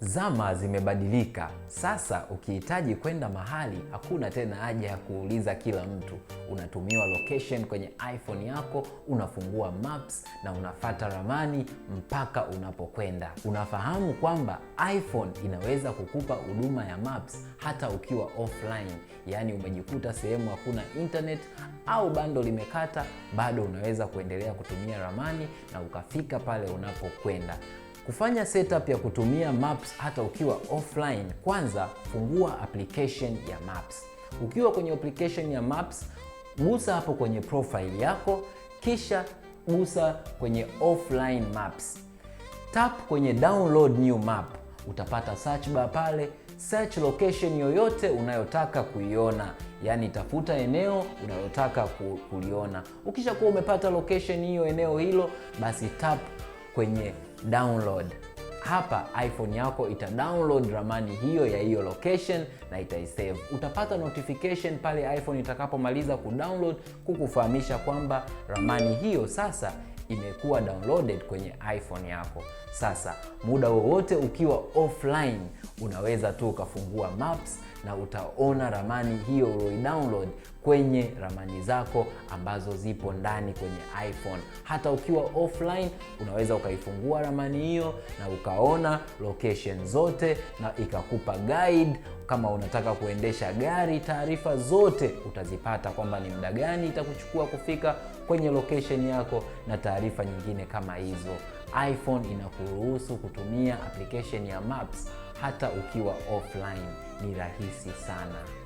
Zama zimebadilika. Sasa ukihitaji kwenda mahali, hakuna tena haja ya kuuliza kila mtu. Unatumiwa location kwenye iPhone yako, unafungua maps na unafuata ramani mpaka unapokwenda. Unafahamu kwamba iPhone inaweza kukupa huduma ya maps hata ukiwa offline. Yaani umejikuta sehemu hakuna internet au bando limekata, bado unaweza kuendelea kutumia ramani na ukafika pale unapokwenda. Kufanya setup ya kutumia maps hata ukiwa offline, kwanza fungua application ya maps. Ukiwa kwenye application ya maps, gusa hapo kwenye profile yako, kisha gusa kwenye offline maps. Tap kwenye download new map. Utapata search bar pale, search location yoyote unayotaka kuiona. Yaani tafuta eneo unalotaka kuliona. Ukisha kuwa umepata location hiyo, eneo hilo, basi tap kwenye download. Hapa iPhone yako ita download ramani hiyo ya hiyo location na itaisave. Utapata notification pale iPhone itakapomaliza kudownload kukufahamisha kwamba ramani hiyo sasa imekuwa downloaded kwenye iPhone yako. Sasa muda wowote ukiwa offline, unaweza tu ukafungua maps na utaona ramani hiyo ulio-download kwenye ramani zako ambazo zipo ndani kwenye iPhone. Hata ukiwa offline, unaweza ukaifungua ramani hiyo na ukaona location zote na ikakupa guide. Kama unataka kuendesha gari, taarifa zote utazipata kwamba ni muda gani itakuchukua kufika kwenye location yako na taarifa nyingine kama hizo. iPhone inakuruhusu kutumia application ya maps hata ukiwa offline. Ni rahisi sana.